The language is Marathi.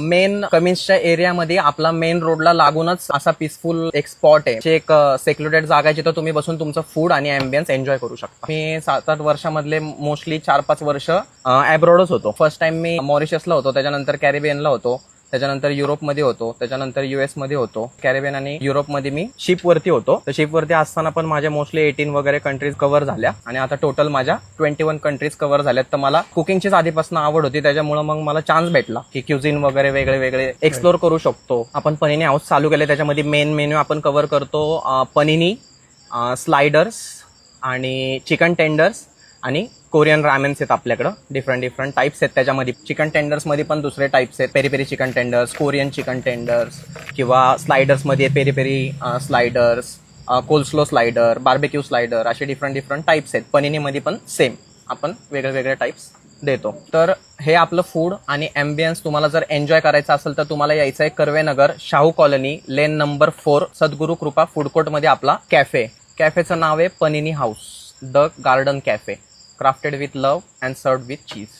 मेन कमिन्सच्या एरियामध्ये आपला मेन रोडला लागूनच असा पीसफुल एक स्पॉट आहे, एक सेक्युलेटेड जागा आहे जिथं तुम्ही बसून तुमचं फूड आणि अँबियन्स एन्जॉय करू शकता. मी 7-8 वर्षामधले मोस्टली 4-5 वर्ष अब्रॉडच होतो. फर्स्ट टाइम मी मॉरिशसला होतो, त्याच्यानंतर कॅरिबियनला होतो, त्याच्यानंतर युरोपमध्ये होतो, त्याच्यानंतर US मध्ये होतो. कॅरिबियन आणि युरोपमध्ये मी शिपवरती होतो. तर शिपवरती असताना पण माझ्या मोस्टली 18 वगैरे कंट्रीज कव्हर झाल्या आणि आता टोटल माझ्या 21 कंट्रीज कव्हर झाल्यात. तर मला कुकिंगचीच आधीपासून आवड होती, त्याच्यामुळे मग मला चान्स भेटला की क्युझिन वगैरे वेगळे वेगळे एक्सप्लोर करू शकतो. आपण पनीनी हाऊस चालू केले, त्याच्यामध्ये मेन मेन्यू आपण कव्हर करतो पनीनी, स्लायडर्स आणि चिकन टेंडर्स आणि कोरियन रामेन्स आहेत आपल्याकडं. डिफरंट टाइप्स आहेत त्याच्यामध्ये. चिकन टेंडर्स मध्ये पण दुसरे टाइप्स आहेत, peri peri chicken tenders, Korean chicken tenders, किंवा स्लायडर्स मध्ये peri peri sliders, coleslaw slider, barbecue slider, असे डिफरंट टाइप्स आहेत. पनीनीमध्ये पण सेम आपण वेगळे टाइप्स देतो. तर हे आपलं फूड आणि अँबियन्स तुम्हाला जर एन्जॉय करायचं असेल तर तुम्हाला यायचं आहे Karvenagar, Shahu colony, lane number 4, सद्गुरू कृपा फूड कोर्ट मध्ये आपला कॅफेचं नाव आहे panini house, the garden cafe, crafted with love and served with cheese.